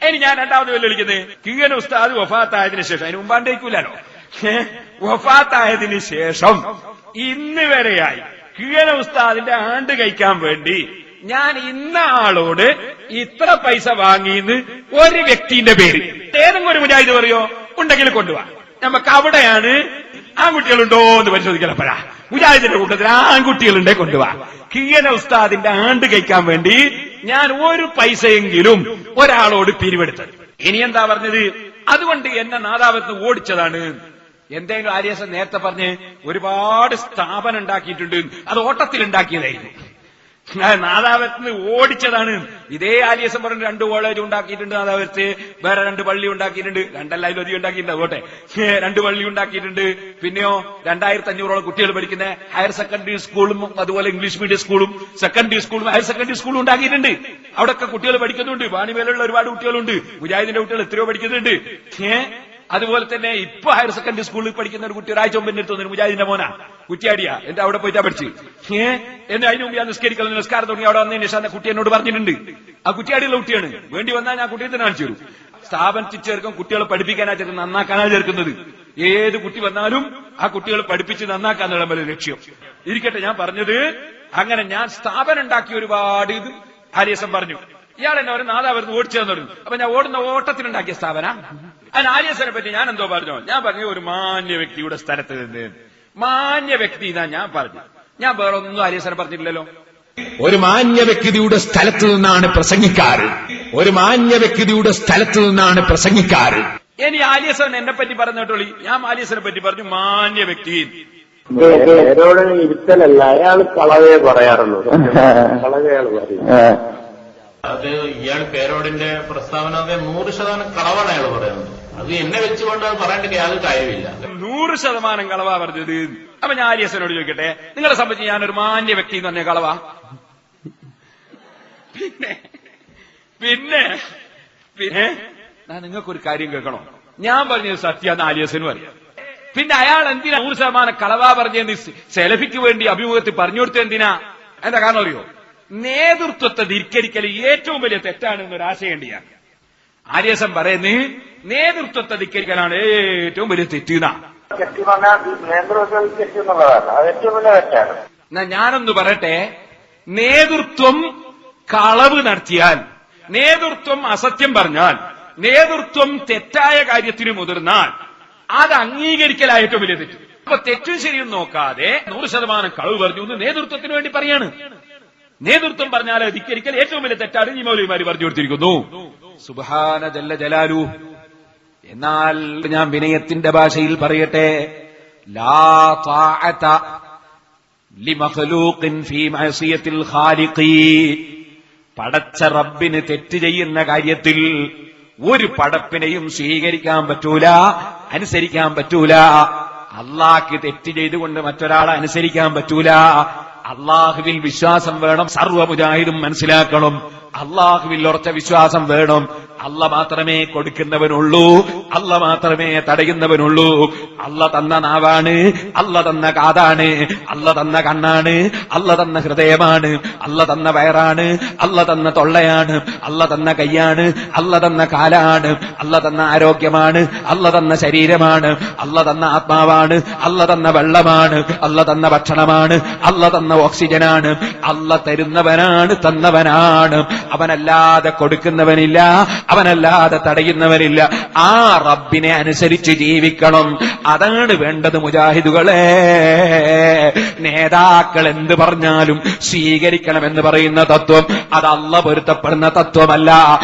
ഇനി ഞാൻ രണ്ടാമത് വെല്ലുവിളിക്കുന്നത് കിഴന ഉസ്താദ് വഫാത്തായതിനു ശേഷം, അതിന് മുമ്പാണ്ടേക്കൂലോ, വഫാത്തായതിനു ശേഷം ഇന്ന് വരെയായി കിഴന ഉസ്താദിന്റെ ആണ്ട് കഴിക്കാൻ വേണ്ടി ഞാൻ ഇന്ന ആളോട് ഇത്ര പൈസ വാങ്ങിയെന്ന് ഒരു വ്യക്തിന്റെ പേര് ഏതെങ്കിലും ഒരു മുജാഹിദ് പറയോ? ഉണ്ടെങ്കിൽ കൊണ്ടുപോവാ. നമുക്ക് അവിടെയാണ് ആൺകുട്ടികളുണ്ടോ എന്ന് പരിശോധിക്കലപ്പോഴാ. മുജാഹിദിന്റെ കൂട്ടത്തിൽ ആൺകുട്ടികളുണ്ടേ കൊണ്ടുപോവാ. കിഴന ഉസ്താദിന്റെ ആണ്ട് കഴിക്കാൻ വേണ്ടി ഞാൻ ഒരു പൈസയെങ്കിലും ഒരാളോട് പിരിവെടുത്തത്. ഇനി എന്താ പറഞ്ഞത്? അതുകൊണ്ട് എന്നെ നാദാവത്ത് ഓടിച്ചതാണ്. എന്തെങ്കിലും ആര്യാസൻ നേരത്തെ പറഞ്ഞ് ഒരുപാട് സ്ഥാപനം ഉണ്ടാക്കിയിട്ടുണ്ട്, അത് ഓട്ടത്തിൽ ഉണ്ടാക്കിയതായിരുന്നു. നാദാവത്തിന് ഓടിച്ചതാണ്. ഇതേ ആര്യാസം പറഞ്ഞ് 2 കോളേജ് ഉണ്ടാക്കിയിട്ടുണ്ട് നാദാവത്ത്, വേറെ 2 പള്ളി ഉണ്ടാക്കിയിട്ടുണ്ട്, 2 അധികം ഉണ്ടാക്കിയിട്ടുണ്ട്, അതുകൊട്ടെ 2 പള്ളി ഉണ്ടാക്കിയിട്ടുണ്ട്. പിന്നെയോ 2500ഓളം കുട്ടികൾ പഠിക്കുന്ന ഹയർ സെക്കൻഡറി സ്കൂളും അതുപോലെ ഇംഗ്ലീഷ് മീഡിയം സ്കൂളും സെക്കൻഡറി സ്കൂളും ഹയർ സെക്കൻഡറി സ്കൂളും ഉണ്ടാക്കിയിട്ടുണ്ട്. അവിടെയൊക്കെ കുട്ടികൾ പഠിക്കുന്നുണ്ട്. വാണിമേലുള്ള ഒരുപാട് കുട്ടികളുണ്ട്. മുജാഹിദിന്റെ കുട്ടികൾ എത്രയോ പഠിക്കുന്നുണ്ട്. അതുപോലെ തന്നെ ഇപ്പൊ ഹയർ സെക്കൻഡറി സ്കൂളിൽ പഠിക്കുന്ന ഒരു കുട്ടി ഒരാഴ്ച മുമ്പ് എന്നെ തോന്നുന്നു മുജാഹിദിന്റെ മോനാ, കുറ്റിയാടിയാ, എന്റെ അവിടെ പോയിട്ടാ പഠിച്ച്. എന്ന് അതിന് മുമ്പ് ഞാൻ നിസ്കാരം തുടങ്ങി അവിടെ വന്നതിന് ശേഷം കുട്ടി എന്നോട് പറഞ്ഞിട്ടുണ്ട്. ആ കുറ്റിയാടിയുള്ള കുട്ടിയാണ്. വേണ്ടി വന്നാൽ ഞാൻ കുട്ടിയെ തന്നെ കാണിച്ചു തരും. സ്ഥാപനത്തിൽ ചേർക്കും, കുട്ടികളെ പഠിപ്പിക്കാനാ ചേർക്കുന്നത്, നന്നാക്കാനാ ചേർക്കുന്നത്. ഏത് കുട്ടി വന്നാലും ആ കുട്ടികളെ പഠിപ്പിച്ച് നന്നാക്കാന്നുള്ള വലിയ ലക്ഷ്യം. ഇരിക്കട്ടെ, ഞാൻ പറഞ്ഞത് അങ്ങനെ ഞാൻ സ്ഥാപനം ഉണ്ടാക്കി ഒരുപാട് ഇത് ആര്യാസം പറഞ്ഞു. ഇയാൾ എന്നെ ഒരു നാദാവരുന്ന് ഓടിച്ചതെന്ന് പറഞ്ഞു. അപ്പൊ ഞാൻ ഓടുന്ന ഓട്ടത്തിലുണ്ടാക്കിയ സ്ഥാപന. അതിന് ആര്യാസനെ പറ്റി ഞാൻ എന്തോ പറഞ്ഞോ? ഞാൻ പറഞ്ഞു ഒരു മാന്യ വ്യക്തിയുടെ സ്ഥലത്ത് നിന്ന്. മാന്യ വ്യക്തി എന്നാ ഞാൻ പറഞ്ഞു. ഞാൻ വേറെ ഒന്നും ആര്യാസനെ പറഞ്ഞിട്ടില്ലല്ലോ. ഒരു മാന്യ വ്യക്തിയുടെ സ്ഥലത്ത് നിന്നാണ് പ്രസംഗിക്കാറ്. ഒരു മാന്യ വ്യക്തിയുടെ സ്ഥലത്ത് നിന്നാണ് പ്രസംഗിക്കാറ്. ഇനി ആര്യാസൻ എന്നെ പറ്റി പറഞ്ഞോളി. ഞാൻ ആര്യാസനെ പറ്റി പറഞ്ഞു മാന്യ വ്യക്തി. പേരോട് ഇരുത്തലല്ല, അയാൾ കളവേ പറയാറുള്ളൂ. കളവയാൾ പറയും. അത് ഇയാൾ പേരോടിന്റെ പ്രസ്താവന 100% കളവാണ് അയാൾ പറയുന്നത്. അത് എന്നെ വെച്ചുകൊണ്ട് അത് പറയേണ്ട യാതൊരു കാര്യമില്ല. 100% കളവാ പറഞ്ഞത്. അപ്പൊ ഞാൻ ആര്യാസനോട് ചോദിക്കട്ടെ, നിങ്ങളെ സംബന്ധിച്ച് ഞാനൊരു മാന്യ വ്യക്തി എന്ന് പറഞ്ഞ കളവാ? പിന്നെ നിങ്ങൾക്കൊരു കാര്യം കേൾക്കണോ? ഞാൻ പറഞ്ഞത് സത്യാന്ന് ആര്യാസനും അറിയാം. പിന്നെ അയാൾ എന്തിനാ 100% കളവാ പറഞ്ഞെന്ന് സെലഫിക്ക് വേണ്ടി അഭിമുഖത്തിൽ പറഞ്ഞു കൊടുത്തത് എന്തിനാ? എന്താ കാരണം അറിയോ? നേതൃത്വത്തെ ധിക്കരിക്കൽ ഏറ്റവും വലിയ തെറ്റാണ് എന്നൊരാശയുണ്ട്. ആര്യാസൻ പറയുന്നത് നേതൃത്വത്തെ ധിക്കരിക്കലാണ് ഏറ്റവും വലിയ തെറ്റുന്ന. എന്നാ ഞാനൊന്ന് പറയട്ടെ, നേതൃത്വം കളവ് നടത്തിയാൽ, നേതൃത്വം അസത്യം പറഞ്ഞാൽ, നേതൃത്വം തെറ്റായ കാര്യത്തിന് മുതിർന്നാൽ അത് അംഗീകരിക്കലായ ഏറ്റവും വലിയ തെറ്റ്. അപ്പൊ തെറ്റും ശരിയും നോക്കാതെ 100% കളവ് പറഞ്ഞു എന്ന് നേതൃത്വത്തിന് വേണ്ടി പറയാണ്. നേതൃത്വം പറഞ്ഞാൽ ധിക്കരിക്കൽ ഏറ്റവും വലിയ തെറ്റാണ് ഈ മൗലവിമാര് പറഞ്ഞു കൊടുത്തിരിക്കുന്നു. സുബ്ഹാന ജല്ല ജലാലു. എന്നാൽ ഞാൻ വിനയത്തിന്റെ ഭാഷയിൽ പറയട്ടെ, ലാ ത്വാഅത ലിമഖ്ലൂഖിൻ ഫീ മഅസിയത്തിൽ ഖാലിഖി. പടച്ച റബ്ബിന് തെറ്റ് ചെയ്യുന്ന കാര്യത്തിൽ ഒരു പടപ്പിനെയും സ്വീകരിക്കാൻ പറ്റൂല, അനുസരിക്കാൻ പറ്റൂല. അള്ളാഹ്ക്ക് തെറ്റ് ചെയ്തുകൊണ്ട് മറ്റൊരാളെ അനുസരിക്കാൻ പറ്റൂല. അള്ളാഹുവിൽ വിശ്വാസം വേണം. സർവ്വ മുജാഹിദും മനസ്സിലാക്കണം. അള്ളാഹുവിൽ ഉറച്ച വിശ്വാസം വേണം. അല്ല മാത്രമേ കൊടുക്കുന്നവനുള്ളൂ, അല്ല മാത്രമേ തടയുന്നവനുള്ളൂ. അല്ല തന്ന നാവാണ്, അല്ല തന്ന കാതാണ്, അല്ല തന്ന കണ്ണാണ്, അല്ല തന്ന ഹൃദയമാണ്, അല്ല തന്ന വയറാണ്, അല്ല തന്ന തൊള്ളയാണ്, അല്ല തന്ന കൈയാണ്, അല്ല തന്ന കാലാണ്, അല്ല തന്ന ആരോഗ്യമാണ്, അല്ല തന്ന ശരീരമാണ്, അല്ല തന്ന ആത്മാവാണ്, അല്ല തന്ന വെള്ളമാണ്, അല്ല തന്ന ഭക്ഷണമാണ്, അല്ല തന്ന ഓക്സിജനാണ്. അല്ല തരുന്നവനാണ്, തന്നവനാണ്. അവനല്ലാതെ കൊടുക്കുന്നവനില്ല, അവനല്ലാതെ തടയുന്നവനില്ല. ആ റബ്ബിനെ അനുസരിച്ച് ജീവിക്കണം. അതാണ് വേണ്ടത് മുജാഹിദുകളെ. നേതാക്കൾ എന്ത് പറഞ്ഞാലും സ്വീകരിക്കണമെന്ന് പറയുന്ന തത്വം അത് അല്ലാഹ് പൊരുത്തപ്പെടുന്ന തത്വമല്ല.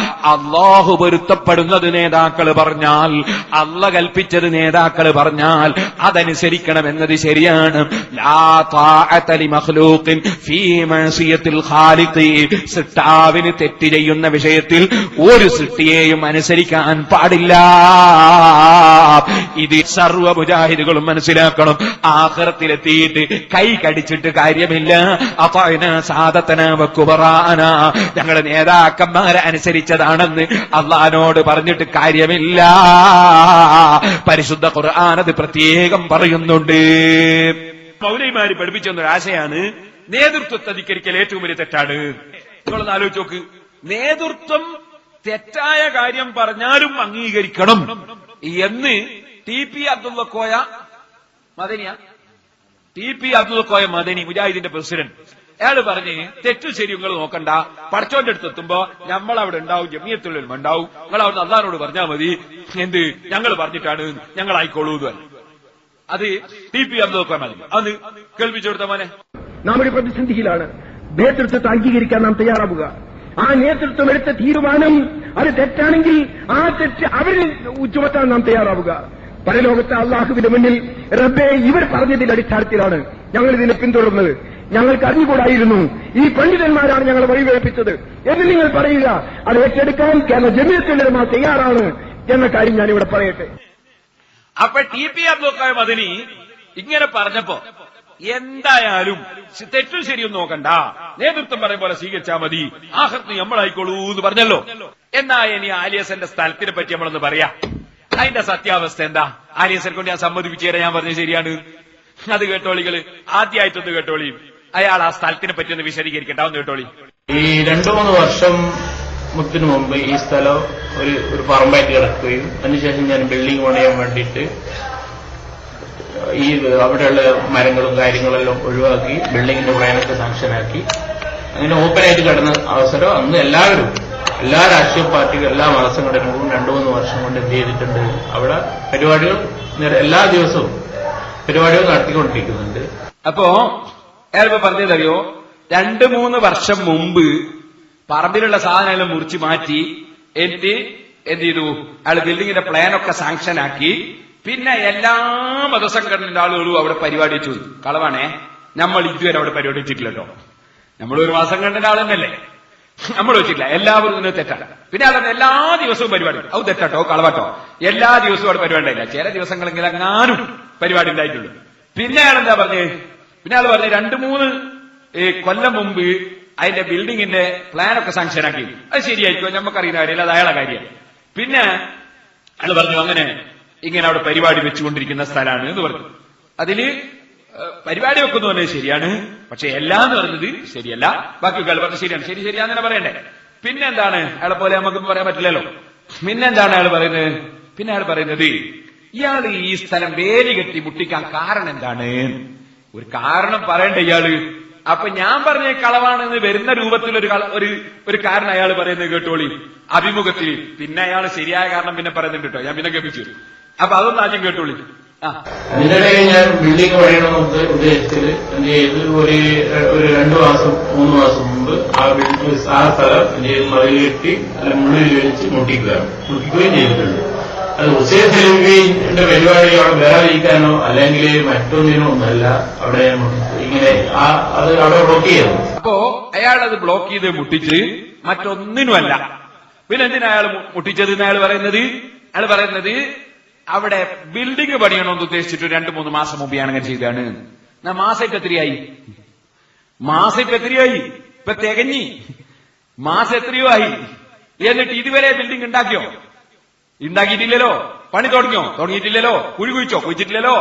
അല്ലാഹു പൊരുത്തപ്പെടുന്നത് നേതാക്കൾ പറഞ്ഞാൽ, അല്ലാഹ് കൽപ്പിച്ചത് നേതാക്കൾ പറഞ്ഞാൽ അതനുസരിക്കണമെന്നത് ശരിയാണ്. ലാ ത്വാഅത ലിമഖ്ലൂഖിൻ ഫീ മഅസിയത്തിൽ ഖാലിഖി. സൃഷ്ടാവിന് തെറ്റ് ചെയ്യുന്ന വിഷയത്തിൽ ഒരു സൃഷ്ടിയെയും അനുസരിക്കാൻ പാടില്ല. ഇത് സർവ്വ മുജാഹിദുകളും മനസ്സിലാക്കണം. ആഖിറത്തിലെത്തിയിട്ട് കൈ കടിച്ചിട്ട് കാര്യമില്ല. അതായന സാദതന വകുബറാന, ഞങ്ങളുടെ നേതാക്കന്മാരെ അനുസരിച്ചതാണെന്ന് അള്ളാഹിനോട് പറഞ്ഞിട്ട് കാര്യമില്ല. പരിശുദ്ധ ഖുർആൻ അത് പ്രത്യേകം പറയുന്നുണ്ട്. മൗലവിമാര് പഠിപ്പിച്ചൊരു ആശയാണ് നേതൃത്വത്തെ ധിക്കരിക്കൽ ഏറ്റവും വലിയ തെറ്റാണ്. നിങ്ങളൊന്ന് ആലോചിച്ച് നോക്ക്. നേതൃത്വം തെറ്റായ കാര്യം പറഞ്ഞാലും അംഗീകരിക്കണം എന്ന് ടി.പി. അബ്ദുള്ളക്കോയ മദനി മുജാഹിദിന്റെ പ്രസിഡന്റ് അയാൾ പറഞ്ഞ് തെറ്റു ശരി നിങ്ങൾ നോക്കണ്ട, പടച്ചോന്റെ അടുത്ത് എത്തുമ്പോ നമ്മൾ അവിടെ ഉണ്ടാവും, ജമിയത്തുൽ ഉലമ ഉണ്ടാവും, നിങ്ങൾ അവിടെ അള്ളാഹിനോട് പറഞ്ഞാൽ മതി, എന്ത് ഞങ്ങൾ പറഞ്ഞിട്ടാണ് ഞങ്ങൾ ആയിക്കോളൂ എന്ന് പറഞ്ഞു. അത് ടി.പി. അബ്ദുള്ളക്കോയ മദനി അത് കേൾപ്പിച്ചു കൊടുത്ത മോനെ. നാം ഒരു പ്രതിസന്ധിയിലാണ്. നേതൃത്വത്തെ അംഗീകരിക്കാൻ നാം തയ്യാറാവുക. ആ നേതൃത്വം എടുത്ത തീരുമാനം അത് തെറ്റാണെങ്കിൽ ആ തെറ്റ് അവരിൽ ചുമത്താൻ നാം തയ്യാറാവുക. പരലോകത്തെ അള്ളാഹുവിന്റെ മുന്നിൽ റബ്ബേ ഇവർ പറഞ്ഞതിന്റെ അടിസ്ഥാനത്തിലാണ് ഞങ്ങൾ ഇതിനെ പിന്തുടർന്നത്, ഞങ്ങൾക്ക് അറിഞ്ഞുകൂടായിരുന്നു, ഈ പണ്ഡിതന്മാരാണ് ഞങ്ങൾ വഴിവേൽപ്പിച്ചത് എന്ന് നിങ്ങൾ പറയുക. അത് ഏറ്റെടുക്കാൻ കേരള ജമിയത്തുൽ ഉലമ തയ്യാറാണ് എന്ന കാര്യം ഞാനിവിടെ പറയട്ടെ. അപ്പൊ ടി.പി. അബ്ദുള്ളക്കോയ മദനി ഇങ്ങനെ പറഞ്ഞപ്പോ എന്തായാലും തെറ്റും ശരിയും നോക്കണ്ട, നേതൃത്വം പറയും പോലെ സ്വീകരിച്ചാൽ മതി, ആഖിറത്ത് നമ്മളായിക്കോളൂ എന്ന് പറഞ്ഞല്ലോ. എന്നാ ഇനി ആലിയസന്റെ സ്ഥലത്തിനെ പറ്റി നമ്മളൊന്ന് പറയാ. അതിന്റെ സത്യാവസ്ഥ എന്താ? ആലിയസനെ കൊണ്ട് ഞാൻ സമ്മതിപ്പിച്ചു തരാൻ ഞാൻ പറഞ്ഞത് ശരിയാണ്. അത് കേട്ടോളികള് ആദ്യമായിട്ടൊന്ന് കേട്ടോളി. അയാൾ ആ സ്ഥലത്തിനെ പറ്റി ഒന്ന് വിശദീകരിക്കട്ടെ, ഒന്ന് കേട്ടോളി. ഈ 2-3 വർഷം മുമ്പ് ഈ സ്ഥലം ഒരു പറമ്പായിട്ട് കിടക്കുകയും അതിനുശേഷം ഞാൻ ബിൽഡിംഗ് പണിയാൻ വേണ്ടിയിട്ട് ഈ അവിടെയുള്ള മരങ്ങളും കാര്യങ്ങളെല്ലാം ഒഴിവാക്കി ബിൽഡിങ്ങിന്റെ പ്ലാനൊക്കെ സാങ്ഷനാക്കി അങ്ങനെ ഓപ്പണായിട്ട് കിടന്ന അവസരം അന്ന് എല്ലാവരും, എല്ലാ രാഷ്ട്രീയ പാർട്ടികളും, എല്ലാ മതസംഘടനകളും 2-3 വർഷം കൊണ്ട് എന്ത് ചെയ്തിട്ടുണ്ട്, അവിടെ പരിപാടികൾ എല്ലാ ദിവസവും പരിപാടികൾ നടത്തിക്കൊണ്ടിരിക്കുന്നുണ്ട്. അപ്പോ അയാളിപ്പോ പറഞ്ഞതറിയോ, 2-3 വർഷം മുമ്പ് പറമ്പിലുള്ള സാധനങ്ങൾ മുറിച്ച് മാറ്റി എന്ത് ചെയ്തു, അയാൾ ബിൽഡിങ്ങിന്റെ പ്ലാനൊക്കെ സാങ്ഷനാക്കി. പിന്നെ എല്ലാ മതസംഘടനയുടെ ആളുകളും അവിടെ പരിപാടി വെച്ചു. കളവാണേ, നമ്മൾ ഇതുവരെ അവിടെ പരിപാടി വെച്ചിട്ടില്ലല്ലോ. നമ്മളൊരു മതസംഘടനയുടെ ആളെന്നല്ലേ, നമ്മൾ വെച്ചിട്ടില്ല. എല്ലാവരും ഇതിന് തെറ്റാണ്. പിന്നെ അതെ എല്ലാ ദിവസവും പരിപാടി, അത് തെറ്റാട്ടോ കളവാട്ടോ, എല്ലാ ദിവസവും അവിടെ പരിപാടി ഉണ്ടായില്ല, ചില ദിവസങ്ങളെങ്കിലും എങ്ങാനും പരിപാടി ഉണ്ടായിട്ടുള്ളൂ. പിന്നെ അയാൾ എന്താ പറഞ്ഞേ, പിന്നെ അയാൾ പറഞ്ഞ് 2-3 കൊല്ലം മുമ്പ് അതിന്റെ ബിൽഡിങ്ങിന്റെ പ്ലാനൊക്കെ സാങ്ഷനാക്കി. അത് ശരിയായിരിക്കും, നമുക്കറിയുന്ന കാര്യമില്ല, അത് അയാളെ കാര്യം. പിന്നെ അയാൾ പറഞ്ഞു അങ്ങനെ ഇങ്ങനെ അവിടെ പരിപാടി വെച്ചുകൊണ്ടിരിക്കുന്ന സ്ഥലമാണ് എന്ന് പറഞ്ഞു. അതില് പരിപാടി വെക്കുന്നു പറഞ്ഞത് ശരിയാണ്, പക്ഷെ എല്ലാം എന്ന് പറഞ്ഞത് ശരിയല്ല. ബാക്കിയൊക്കെ അയാൾ പറഞ്ഞത് ശരിയാണ്, ശരിയാന്ന് തന്നെ പറയണ്ടേ. പിന്നെ എന്താണ് അയാളെ പോലെ നമുക്കൊന്നും പറയാൻ പറ്റില്ലല്ലോ. പിന്നെന്താണ് അയാൾ പറയുന്നത്, പിന്നെ അയാൾ പറയുന്നത് ഇയാൾ ഈ സ്ഥലം വേലി കെട്ടി മുട്ടിക്കാൻ കാരണം എന്താണ്, ഒരു കാരണം പറയണ്ടേ ഇയാള്. അപ്പൊ ഞാൻ പറഞ്ഞ കളവാണെന്ന് വരുന്ന രൂപത്തിൽ ഒരു കാരണം അയാൾ പറയുന്നത് കേട്ടോളി അഭിമുഖത്തിൽ. പിന്നെ അയാൾ ശരിയായ കാരണം പിന്നെ പറയുന്നുണ്ട് കേട്ടോ, ഞാൻ പിന്നെ കേൾപ്പിച്ചു. അപ്പൊ അതൊന്നും ആദ്യം കേട്ടോളി. അതിനിടയിൽ ഞാൻ ബിൽഡിംഗ് പണിയണമെന്ന് ഉദ്ദേശിച്ചത് എന്ത് ചെയ്ത് ഒരു 2 മാസം 3 മാസം മുമ്പ് ആ സ്ഥലം മതിൽ കെട്ടി അല്ല മുള്ളിൽ വെച്ച് മുട്ടിക്കുകയും ചെയ്തിട്ടുണ്ട്. അത് ഹുസൈൻ സലഫിന്റെ പരിപാടി അവിടെ വരാതിരിക്കാനോ അല്ലെങ്കിൽ മറ്റൊന്നിനോ ഒന്നല്ല അവിടെ ഇങ്ങനെ അത് അവിടെ ബ്ലോക്ക് ചെയ്തു. അപ്പോ അയാൾ അത് ബ്ലോക്ക് ചെയ്ത് മുട്ടിച്ച് മറ്റൊന്നിനുമല്ല. പിന്നെ എന്തിനാ അയാൾ മുട്ടിച്ചത് എന്ന് അയാൾ പറയുന്നത് അവിടെ ബിൽഡിംഗ് പണിയണമെന്ന് ഉദ്ദേശിച്ചിട്ട് 2-3 മാസം മുമ്പ് ഞാൻ അങ്ങനെ ചെയ്താണ്. മാസം ഇപ്പൊ എത്രയായി, ഇപ്പൊ തികഞ്ഞി മാസം എത്രയോ ആയി. എന്നിട്ട് ഇതുവരെ ബിൽഡിംഗ് ഉണ്ടാക്കിയിട്ടില്ലല്ലോ. പണി തുടങ്ങിയിട്ടില്ലല്ലോ. കുഴിച്ചിട്ടില്ലല്ലോ.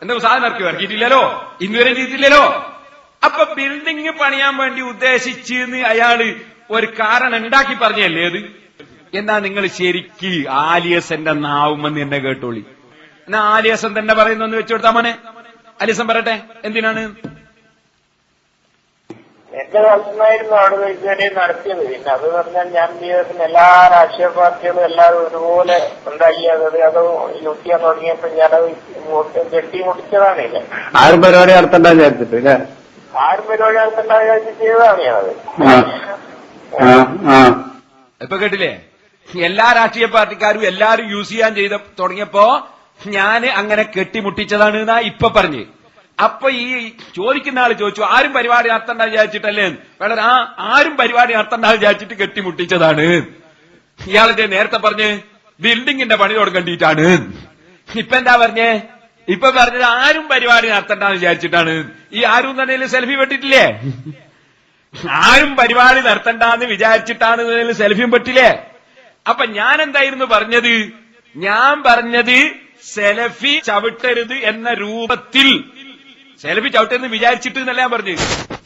എന്തെങ്കിലും സാധനം ഇറക്കിയിട്ടില്ലല്ലോ. ഇന്നുവരെ ചെയ്തിട്ടില്ലല്ലോ. അപ്പൊ ബിൽഡിംഗ് പണിയാൻ വേണ്ടി ഉദ്ദേശിച്ചെന്ന് അയാള് ഒരു കാരണം ഉണ്ടാക്കി പറഞ്ഞല്ലേ അത്. എന്നാ നിങ്ങൾ ശരിക്ക് ആലിയസന്റെ നാവുമെന്ന് എന്നെ കേട്ടോളി. എന്നാ ആലിയസൻ തന്നെ പറയുന്നു വെച്ചു കൊടുത്താ മോനെ. ആലിയസൻ പറയട്ടെ എന്തിനാണ് എന്റെ കാലത്തുനിന്നായിരുന്നു അവിടെ ഇതുവരെ നടത്തിയത്. പിന്നെ അത് പറഞ്ഞാൽ ഞാൻ ജീവിതത്തിന് എല്ലാ രാഷ്ട്രീയ പാർട്ടികളും എല്ലാവരും ഒരുപോലെ ഉണ്ടാക്കിയത് അത് യൂസ് ചെയ്യാൻ തുടങ്ങിയപ്പോ ഞാനത് കെട്ടി മുട്ടിച്ചതാണില്ല. ആരും പരിപാടി നടത്തണ്ട വിചാരിച്ചിട്ട് ചെയ്തതാണ് ഞാനത്. ഇപ്പൊ കേട്ടില്ലേ, എല്ലാ രാഷ്ട്രീയ പാർട്ടിക്കാരും എല്ലാരും യൂസ് ചെയ്യാൻ തുടങ്ങിയപ്പോ ഞാന് അങ്ങനെ കെട്ടിമുട്ടിച്ചതാണ് എന്നാ ഇപ്പൊ പറഞ്ഞ്. അപ്പൊ ഈ ചോദിക്കുന്ന ആള് ചോദിച്ചു ആരും പരിപാടി നടത്തണ്ട വിചാരിച്ചിട്ടല്ലേ. വളരെ ആരും പരിപാടി നടത്തണ്ട വിചാരിച്ചിട്ട് കെട്ടിമുട്ടിച്ചതാണ്. ഇയാളെന്റെ നേരത്തെ പറഞ്ഞ് ബിൽഡിങ്ങിന്റെ പണി തുടങ്ങേണ്ടിയിട്ടാണ്. ഇപ്പൊ എന്താ പറഞ്ഞത് ആരും പരിപാടി നടത്തണ്ടെന്ന് വിചാരിച്ചിട്ടാണ്. ഈ ആരും തന്നെ സെൽഫി വെട്ടിട്ടില്ലേ, ആരും പരിപാടി നടത്തണ്ടെന്ന് വിചാരിച്ചിട്ടാണ് സെൽഫിയും പെട്ടില്ലേ. അപ്പൊ ഞാൻ എന്തായിരുന്നു പറഞ്ഞത്, ഞാൻ പറഞ്ഞത് സെൽഫി ചവിട്ടരുത് എന്ന രൂപത്തിൽ, സെൽഫി ചവിട്ടരുന്ന് വിചാരിച്ചിട്ട് എന്നല്ല ഞാൻ പറഞ്ഞു,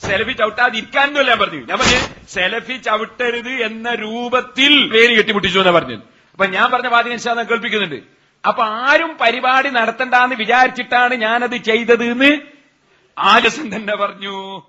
സെലഫി ചവിട്ടാതിരിക്കാനല്ല ഞാൻ പറഞ്ഞു. ഞാൻ പറഞ്ഞു സെലഫി ചവിട്ടരുത് എന്ന രൂപത്തിൽ പേര് കെട്ടിമുട്ടിച്ചു എന്നാ പറഞ്ഞത്. അപ്പൊ ഞാൻ പറഞ്ഞ വാദം ഇൻഷാ അല്ലാഹ് കേൾപ്പിക്കുന്നുണ്ട്. അപ്പൊ ആരും പരിപാടി നടത്തണ്ടെന്ന് വിചാരിച്ചിട്ടാണ് ഞാനത് ചെയ്തത് എന്ന് ആജസൻ തന്നെ പറഞ്ഞു.